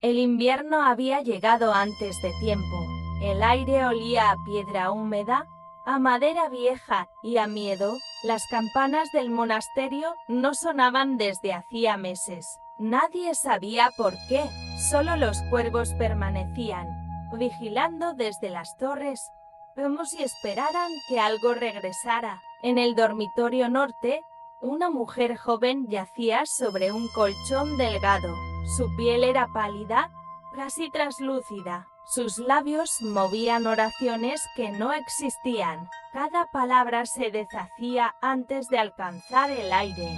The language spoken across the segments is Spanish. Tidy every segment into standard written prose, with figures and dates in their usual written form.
El invierno había llegado antes de tiempo. El aire olía a piedra húmeda, a madera vieja y a miedo. Las campanas del monasterio no sonaban desde hacía meses. Nadie sabía por qué, solo los cuervos permanecían, vigilando desde las torres, como si esperaran que algo regresara. En el dormitorio norte, una mujer joven yacía sobre un colchón delgado. Su piel era pálida, casi translúcida. Sus labios movían oraciones que no existían. Cada palabra se deshacía antes de alcanzar el aire.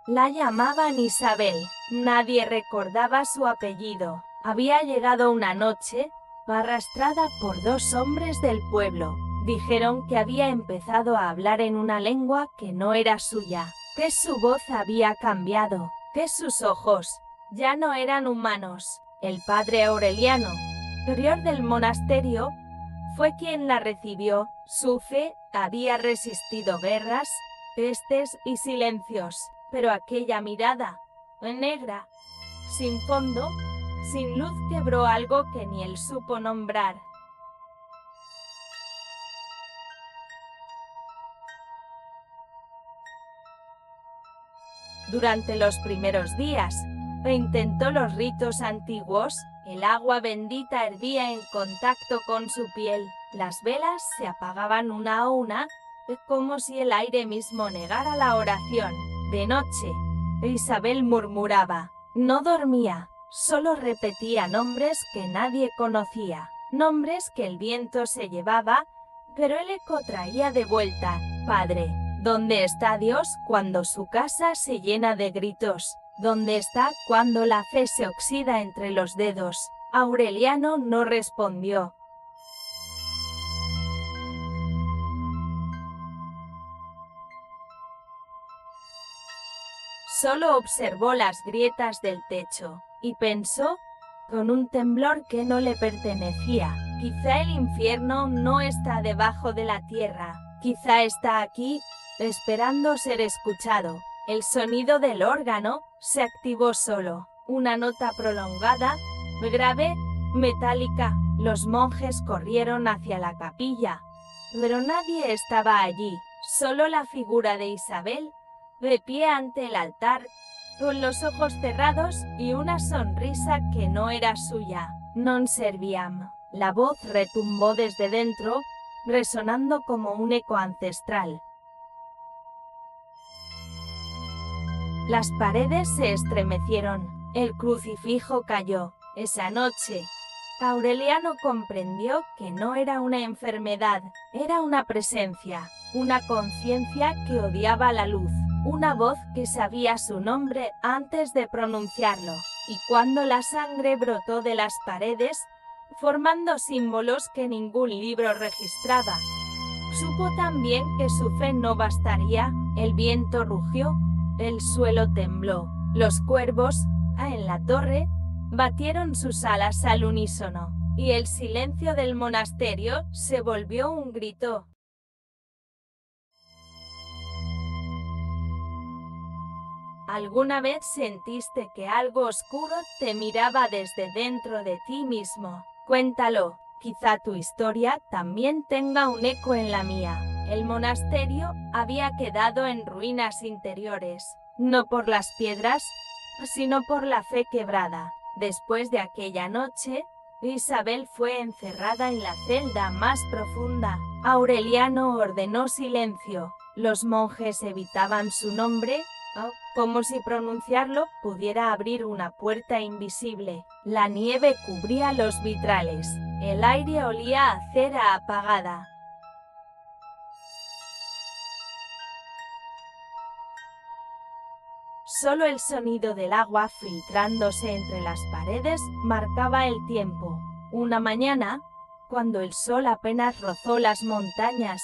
La llamaban Isabel. Nadie recordaba su apellido. Había llegado una noche, arrastrada por dos hombres del pueblo. Dijeron que había empezado a hablar en una lengua que no era suya, que su voz había cambiado, que sus ojos ya no eran humanos. El padre Aureliano, prior del monasterio, fue quien la recibió. Su fe había resistido guerras, pestes y silencios, pero aquella mirada, negra, sin fondo, sin luz, quebró algo que ni él supo nombrar. Durante los primeros días, intentó los ritos antiguos. El agua bendita hervía en contacto con su piel. Las velas se apagaban una a una, como si el aire mismo negara la oración. De noche, Isabel murmuraba. No dormía, solo repetía nombres que nadie conocía, nombres que el viento se llevaba, pero el eco traía de vuelta. Padre, ¿dónde está Dios cuando su casa se llena de gritos? ¿Dónde está cuando la fe se oxida entre los dedos? Aureliano no respondió. Solo observó las grietas del techo y pensó, con un temblor que no le pertenecía, quizá el infierno no está debajo de la tierra, quizá está aquí, esperando ser escuchado. El sonido del órgano se activó solo, una nota prolongada, grave, metálica. Los monjes corrieron hacia la capilla, pero nadie estaba allí, solo la figura de Isabel, de pie ante el altar, con los ojos cerrados y una sonrisa que no era suya. Non serviam. La voz retumbó desde dentro, resonando como un eco ancestral. Las paredes se estremecieron, el crucifijo cayó. Esa noche, Aureliano comprendió que no era una enfermedad, era una presencia, una conciencia que odiaba la luz, una voz que sabía su nombre antes de pronunciarlo, y cuando la sangre brotó de las paredes, formando símbolos que ningún libro registraba, supo también que su fe no bastaría. El viento rugió, el suelo tembló, los cuervos, en la torre, batieron sus alas al unísono, y el silencio del monasterio se volvió un grito. ¿Alguna vez sentiste que algo oscuro te miraba desde dentro de ti mismo? Cuéntalo, quizá tu historia también tenga un eco en la mía. El monasterio había quedado en ruinas interiores, no por las piedras, sino por la fe quebrada. Después de aquella noche, Isabel fue encerrada en la celda más profunda. Aureliano ordenó silencio. Los monjes evitaban su nombre, como si pronunciarlo pudiera abrir una puerta invisible. La nieve cubría los vitrales. El aire olía a cera apagada. Solo el sonido del agua filtrándose entre las paredes marcaba el tiempo. Una mañana, cuando el sol apenas rozó las montañas,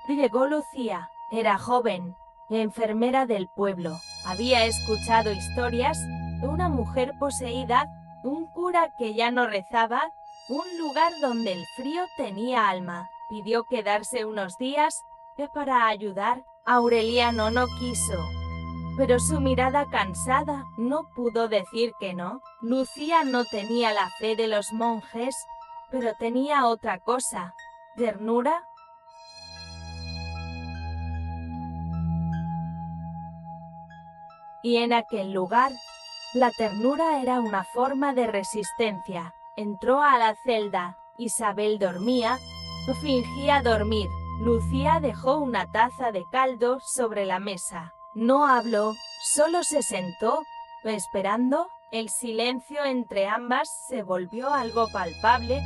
llegó Lucía. Era joven, enfermera del pueblo. Había escuchado historias de una mujer poseída, un cura que ya no rezaba, un lugar donde el frío tenía alma. Pidió quedarse unos días para ayudar. Aureliano no quiso. pero su mirada cansada no pudo decir que no. Lucía no tenía la fe de los monjes, pero tenía otra cosa: ternura. Y en aquel lugar, la ternura era una forma de resistencia. Entró a la celda. Isabel dormía, o fingía dormir. Lucía dejó una taza de caldo sobre la mesa. No habló, solo se sentó, esperando. El silencio entre ambas se volvió algo palpable,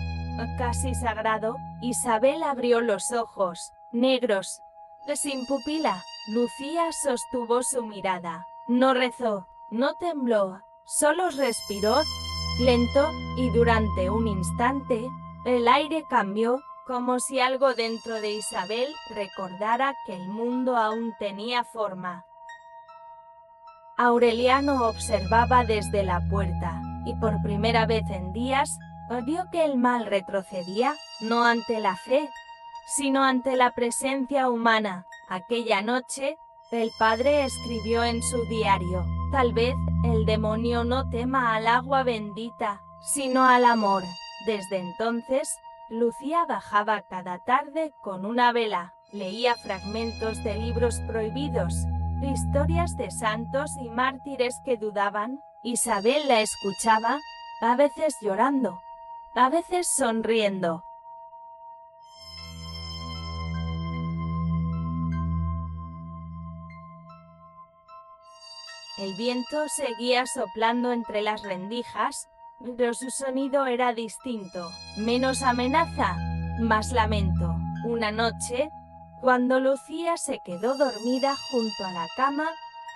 casi sagrado. Isabel abrió los ojos, negros, sin pupila. Lucía sostuvo su mirada. No rezó, no tembló, solo respiró, lento, y durante un instante, el aire cambió, como si algo dentro de Isabel recordara que el mundo aún tenía forma. Aureliano observaba desde la puerta, y por primera vez en días, vio que el mal retrocedía, no ante la fe, sino ante la presencia humana. Aquella noche, el padre escribió en su diario: tal vez el demonio no tema al agua bendita, sino al amor. Desde entonces, Lucía bajaba cada tarde con una vela, leía fragmentos de libros prohibidos, historias de santos y mártires que dudaban. Isabel la escuchaba, a veces llorando, a veces sonriendo. El viento seguía soplando entre las rendijas, pero su sonido era distinto, menos amenaza, más lamento. Una noche, cuando Lucía se quedó dormida junto a la cama,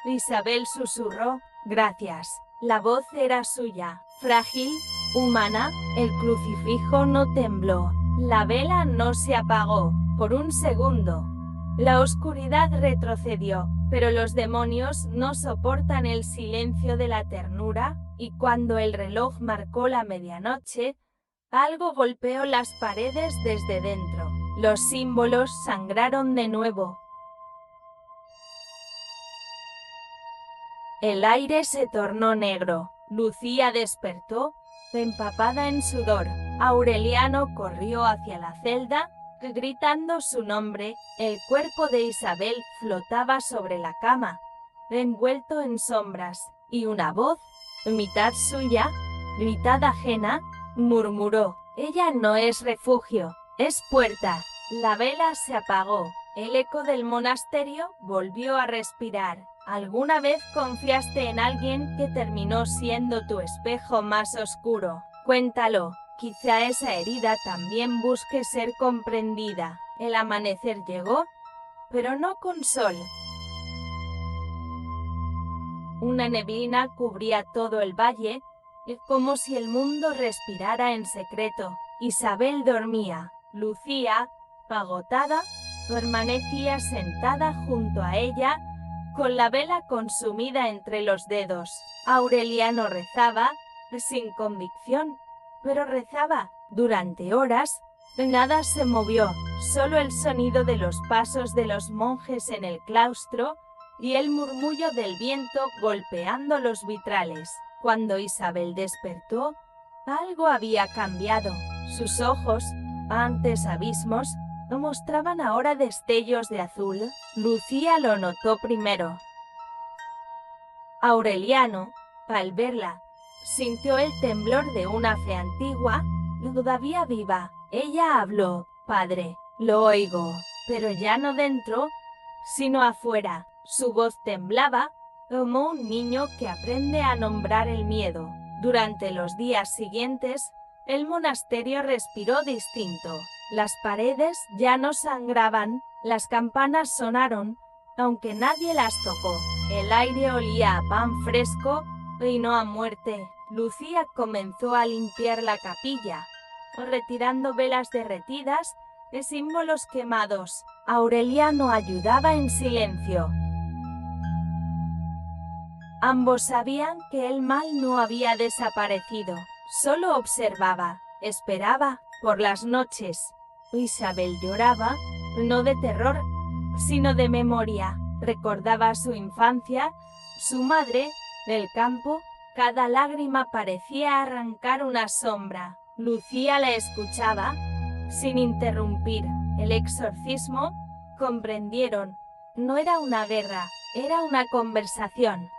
Isabel susurró: gracias. La voz era suya, frágil, humana. El crucifijo no tembló, la vela no se apagó. Por un segundo, la oscuridad retrocedió, pero los demonios no soportan el silencio de la ternura, y cuando el reloj marcó la medianoche, algo golpeó las paredes desde dentro. Los símbolos sangraron de nuevo. El aire se tornó negro. Lucía despertó, empapada en sudor. Aureliano corrió hacia la celda, gritando su nombre. El cuerpo de Isabel flotaba sobre la cama, envuelto en sombras, y una voz, mitad suya, mitad ajena, murmuró: ella no es refugio, es puerta. La vela se apagó. El eco del monasterio volvió a respirar. ¿Alguna vez confiaste en alguien que terminó siendo tu espejo más oscuro? Cuéntalo. Quizá esa herida también busque ser comprendida. El amanecer llegó, pero no con sol. Una neblina cubría todo el valle, como si el mundo respirara en secreto. Isabel dormía. Lucía, agotada, permanecía sentada junto a ella, con la vela consumida entre los dedos. Aureliano rezaba, sin convicción, pero rezaba. Durante horas, nada se movió, solo el sonido de los pasos de los monjes en el claustro y el murmullo del viento golpeando los vitrales. Cuando Isabel despertó, algo había cambiado. Sus ojos, antes abismos, mostraban ahora destellos de azul. Lucía lo notó primero. Aureliano, al verla, sintió el temblor de una fe antigua, todavía viva. Ella habló: padre, lo oigo, pero ya no dentro, sino afuera. Su voz temblaba, como un niño que aprende a nombrar el miedo. Durante los días siguientes, el monasterio respiró distinto. Las paredes ya no sangraban, las campanas sonaron, aunque nadie las tocó. El aire olía a pan fresco y no a muerte. Lucía comenzó a limpiar la capilla, retirando velas derretidas y símbolos quemados. Aureliano ayudaba en silencio. Ambos sabían que el mal no había desaparecido, solo observaba, esperaba. Por las noches, Isabel lloraba, no de terror, sino de memoria. Recordaba su infancia, Su madre, del campo, cada lágrima parecía arrancar una sombra. Lucía la escuchaba, sin interrumpir. El exorcismo, comprendieron, no era una guerra, era una conversación.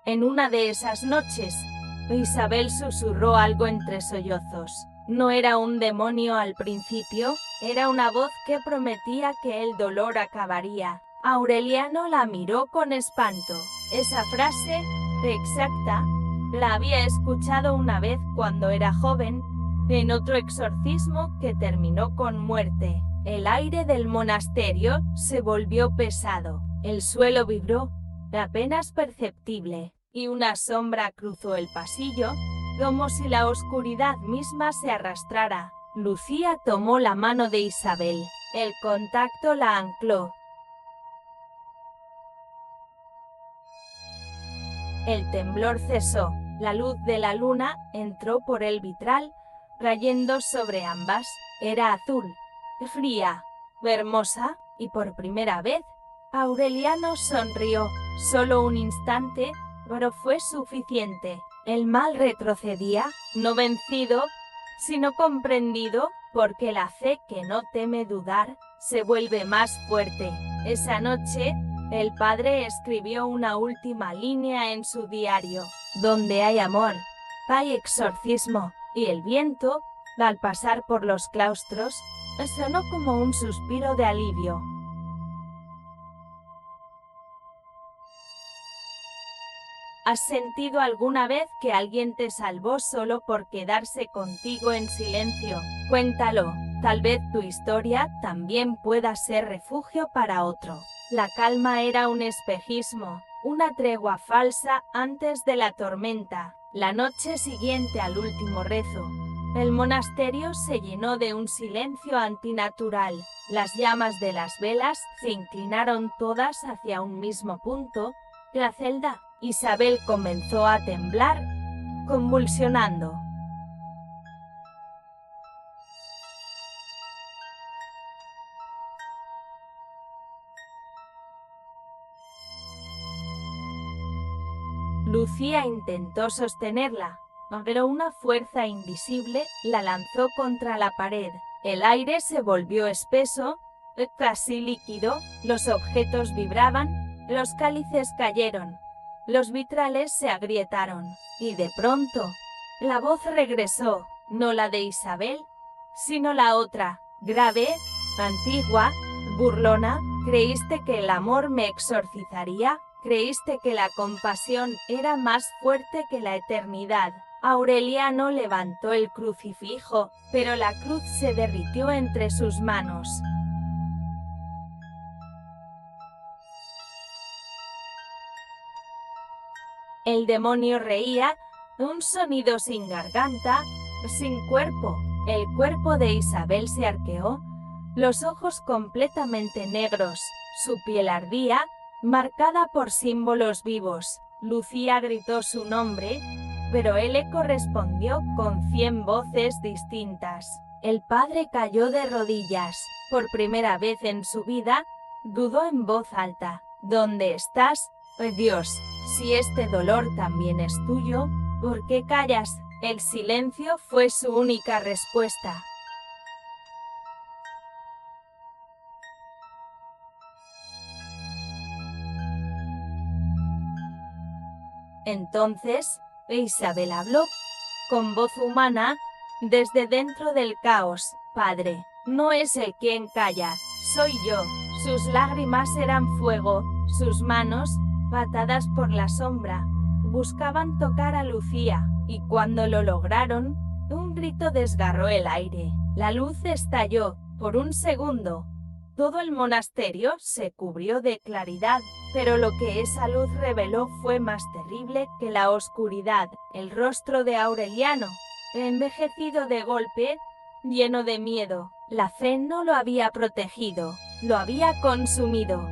En una de esas noches, Isabel susurró algo entre sollozos. No era un demonio al principio, era una voz que prometía que el dolor acabaría. Aureliano la miró con espanto. Esa frase, exacta, la había escuchado una vez cuando era joven, en otro exorcismo que terminó con muerte. El aire del monasterio se volvió pesado, el suelo vibró, apenas perceptible, y una sombra cruzó el pasillo, como si la oscuridad misma se arrastrara. Lucía tomó la mano de Isabel. El contacto la ancló. El temblor cesó. La luz de la luna entró por el vitral, rayendo sobre ambas. Era azul, fría, hermosa, y por primera vez, Aureliano sonrió. Solo un instante, pero fue suficiente. El mal retrocedía, no vencido, sino comprendido, porque la fe que no teme dudar, se vuelve más fuerte. Esa noche, el padre escribió una última línea en su diario. Donde hay amor, hay exorcismo, y el viento, al pasar por los claustros, sonó como un suspiro de alivio. ¿Has sentido alguna vez que alguien te salvó solo por quedarse contigo en silencio? Cuéntalo, tal vez tu historia también pueda ser refugio para otro. La calma era un espejismo, una tregua falsa antes de la tormenta. La noche siguiente al último rezo, el monasterio se llenó de un silencio antinatural. Las llamas de las velas se inclinaron todas hacia un mismo punto, la celda. Isabel comenzó a temblar, convulsionando. Lucía intentó sostenerla, pero una fuerza invisible la lanzó contra la pared. El aire se volvió espeso, casi líquido, los objetos vibraban, los cálices cayeron. Los vitrales se agrietaron, y de pronto, la voz regresó, no la de Isabel, sino la otra, grave, antigua, burlona. ¿Creíste que el amor me exorcizaría? ¿Creíste que la compasión era más fuerte que la eternidad? Aureliano levantó el crucifijo, pero la cruz se derritió entre sus manos. El demonio reía, un sonido sin garganta, sin cuerpo. El cuerpo de Isabel se arqueó, los ojos completamente negros, su piel ardía, marcada por símbolos vivos. Lucía gritó su nombre, pero él le correspondió con 100 voces distintas. El padre cayó de rodillas. Por primera vez en su vida, dudó en voz alta. ¿Dónde estás, Dios? Si este dolor también es tuyo, ¿por qué callas? El silencio fue su única respuesta. Entonces, Isabel habló, con voz humana, desde dentro del caos. Padre, no es él quien calla, soy yo. Sus lágrimas eran fuego, sus manos, atadas por la sombra, buscaban tocar a Lucía, y cuando lo lograron, un grito desgarró el aire. La luz estalló, por un segundo. Todo el monasterio se cubrió de claridad, pero lo que esa luz reveló fue más terrible que la oscuridad. El rostro de Aureliano, envejecido de golpe, lleno de miedo. La fe no lo había protegido, lo había consumido.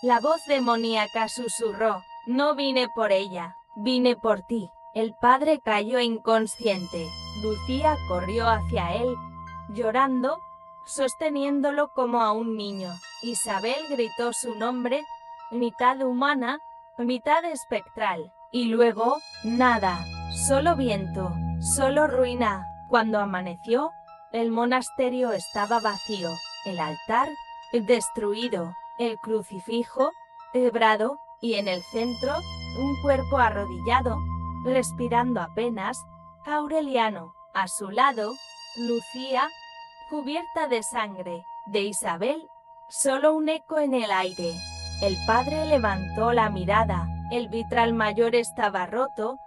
La voz demoníaca susurró, no vine por ella, vine por ti. El padre cayó inconsciente. Lucía corrió hacia él, llorando, sosteniéndolo como a un niño. Isabel gritó su nombre, mitad humana, mitad espectral. Y luego, nada, solo viento, solo ruina. Cuando amaneció, el monasterio estaba vacío, el altar, destruido, el crucifijo, quebrado, y en el centro, un cuerpo arrodillado, respirando apenas, Aureliano. A su lado, Lucía, cubierta de sangre, de Isabel, solo un eco en el aire. El padre levantó la mirada, el vitral mayor estaba roto,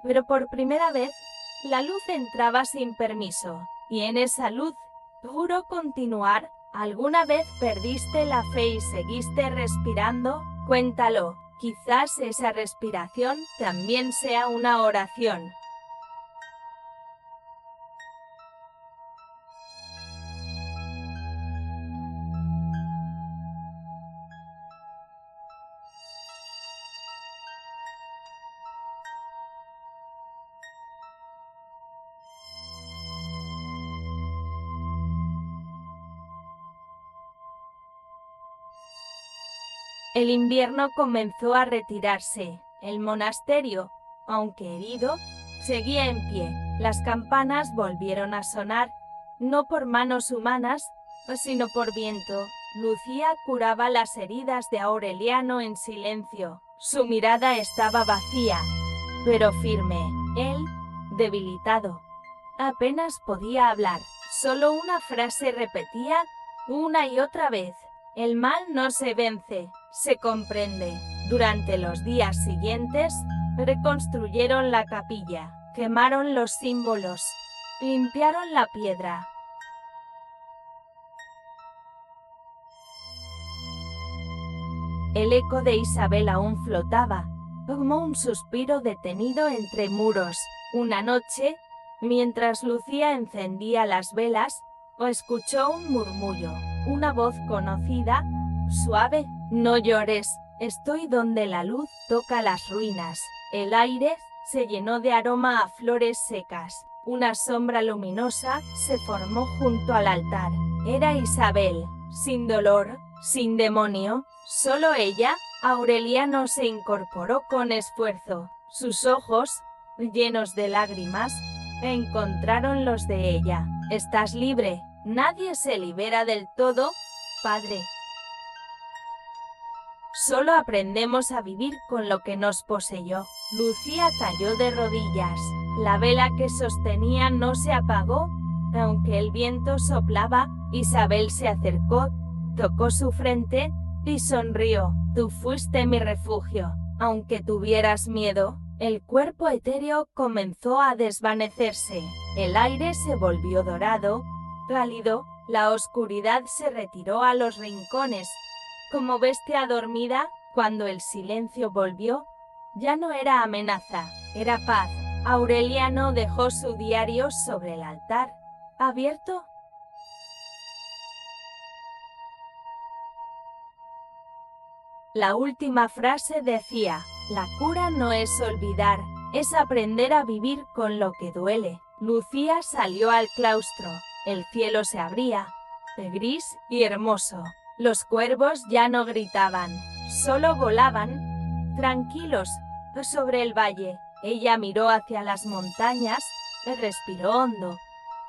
pero por primera vez, la luz entraba sin permiso, y en esa luz, juró continuar. ¿Alguna vez perdiste la fe y seguiste respirando? Cuéntalo, quizás esa respiración también sea una oración. El invierno comenzó a retirarse. El monasterio, aunque herido, seguía en pie. Las campanas volvieron a sonar, no por manos humanas, sino por viento. Lucía curaba las heridas de Aureliano en silencio. Su mirada estaba vacía, pero firme. Él, debilitado, apenas podía hablar. Solo una frase repetía una y otra vez. El mal no se vence, se comprende. Durante los días siguientes, reconstruyeron la capilla, quemaron los símbolos, limpiaron la piedra. El eco de Isabel aún flotaba, como un suspiro detenido entre muros. Una noche, mientras Lucía encendía las velas, escuchó un murmullo, una voz conocida, suave. No llores, estoy donde la luz toca las ruinas. El aire se llenó de aroma a flores secas. Una sombra luminosa se formó junto al altar. Era Isabel, sin dolor, sin demonio, solo ella. Aureliano se incorporó con esfuerzo. Sus ojos, llenos de lágrimas, encontraron los de ella. Estás libre. Nadie se libera del todo, padre. Solo aprendemos a vivir con lo que nos poseyó. Lucía cayó de rodillas. La vela que sostenía no se apagó, aunque el viento soplaba. Isabel se acercó, tocó su frente y sonrió. Tú fuiste mi refugio. Aunque tuvieras miedo, el cuerpo etéreo comenzó a desvanecerse. El aire se volvió dorado, pálido. La oscuridad se retiró a los rincones. Como bestia dormida, cuando el silencio volvió, ya no era amenaza, era paz. Aureliano dejó su diario sobre el altar, abierto. La última frase decía, la cura no es olvidar, es aprender a vivir con lo que duele. Lucía salió al claustro, el cielo se abría, gris y hermoso. Los cuervos ya no gritaban, solo volaban, tranquilos, sobre el valle. Ella miró hacia las montañas, respiró hondo,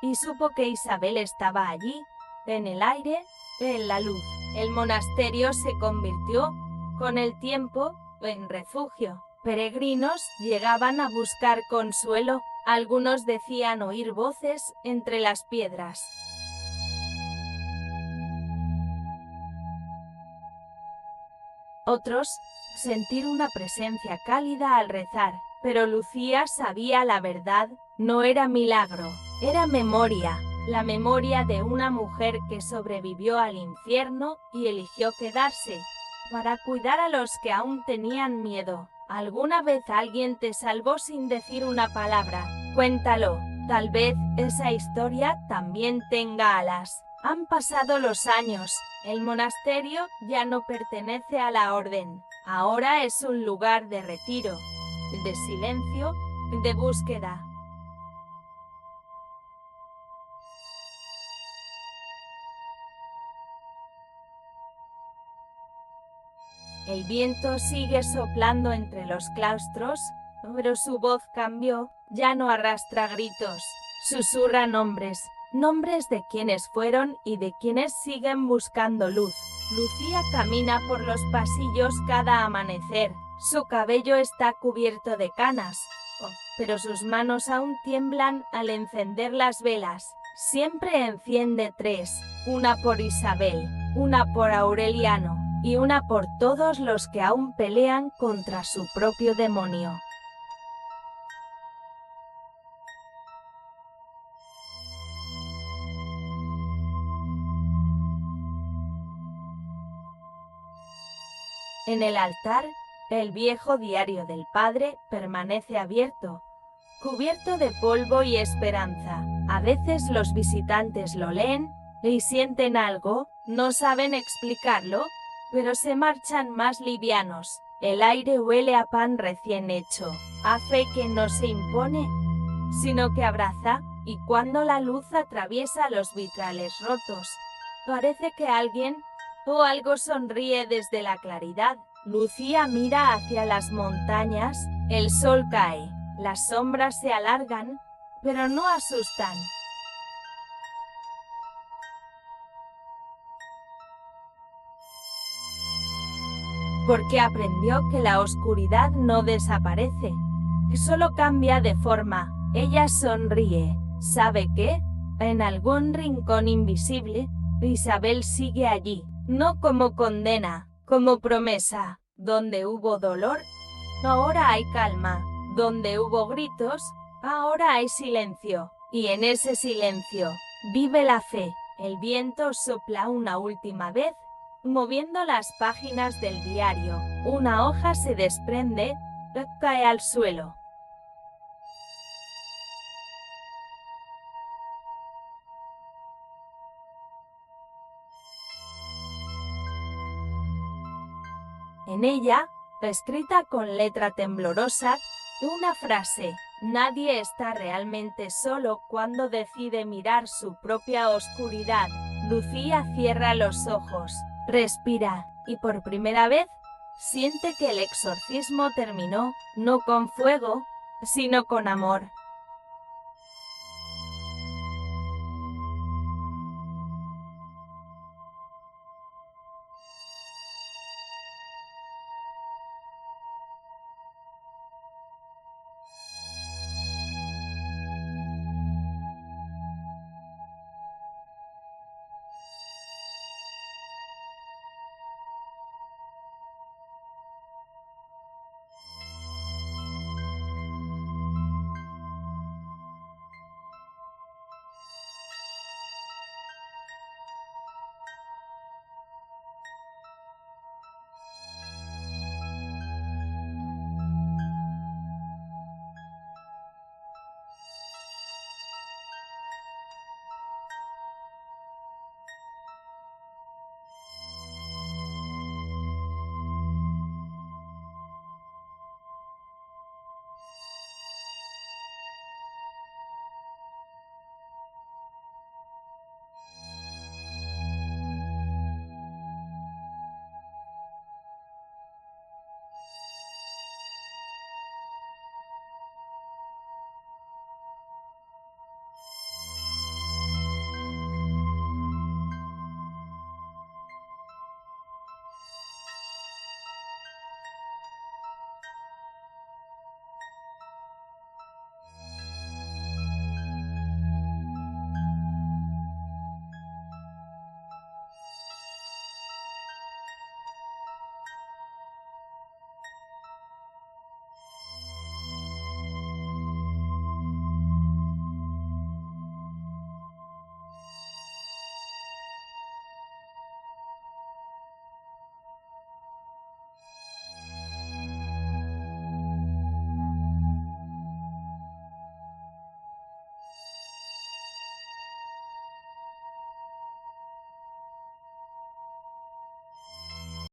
y supo que Isabel estaba allí, en el aire, en la luz. El monasterio se convirtió, con el tiempo, en refugio. Peregrinos llegaban a buscar consuelo, algunos decían oír voces entre las piedras. Otros, sentir una presencia cálida al rezar, pero Lucía sabía la verdad, no era milagro, era memoria, la memoria de una mujer que sobrevivió al infierno y eligió quedarse, para cuidar a los que aún tenían miedo. ¿Alguna vez alguien te salvó sin decir una palabra? Cuéntalo, tal vez esa historia también tenga alas. Han pasado los años, el monasterio ya no pertenece a la orden. Ahora es un lugar de retiro, de silencio, de búsqueda. El viento sigue soplando entre los claustros, pero su voz cambió, ya no arrastra gritos, susurra nombres, nombres de quienes fueron y de quienes siguen buscando luz. Lucía camina por los pasillos cada amanecer, su cabello está cubierto de canas, pero sus manos aún tiemblan al encender las velas. Siempre enciende 3, una por Isabel, una por Aureliano, y una por todos los que aún pelean contra su propio demonio. En el altar, el viejo diario del padre permanece abierto, cubierto de polvo y esperanza. A veces los visitantes lo leen y sienten algo, no saben explicarlo, pero se marchan más livianos. El aire huele a pan recién hecho, a fe que no se impone, sino que abraza, y cuando la luz atraviesa los vitrales rotos, parece que alguien o algo sonríe desde la claridad. Lucía mira hacia las montañas, el sol cae, las sombras se alargan, pero no asustan. Porque aprendió que la oscuridad no desaparece, que solo cambia de forma. Ella sonríe. ¿Sabe qué? En algún rincón invisible, Isabel sigue allí, no como condena, como promesa. Donde hubo dolor, ahora hay calma. Donde hubo gritos, ahora hay silencio. Y en ese silencio, vive la fe. El viento sopla una última vez, moviendo las páginas del diario. Una hoja se desprende, cae al suelo. En ella, escrita con letra temblorosa, una frase: nadie está realmente solo cuando decide mirar su propia oscuridad. Lucía cierra los ojos, respira, y por primera vez, siente que el exorcismo terminó, no con fuego, sino con amor.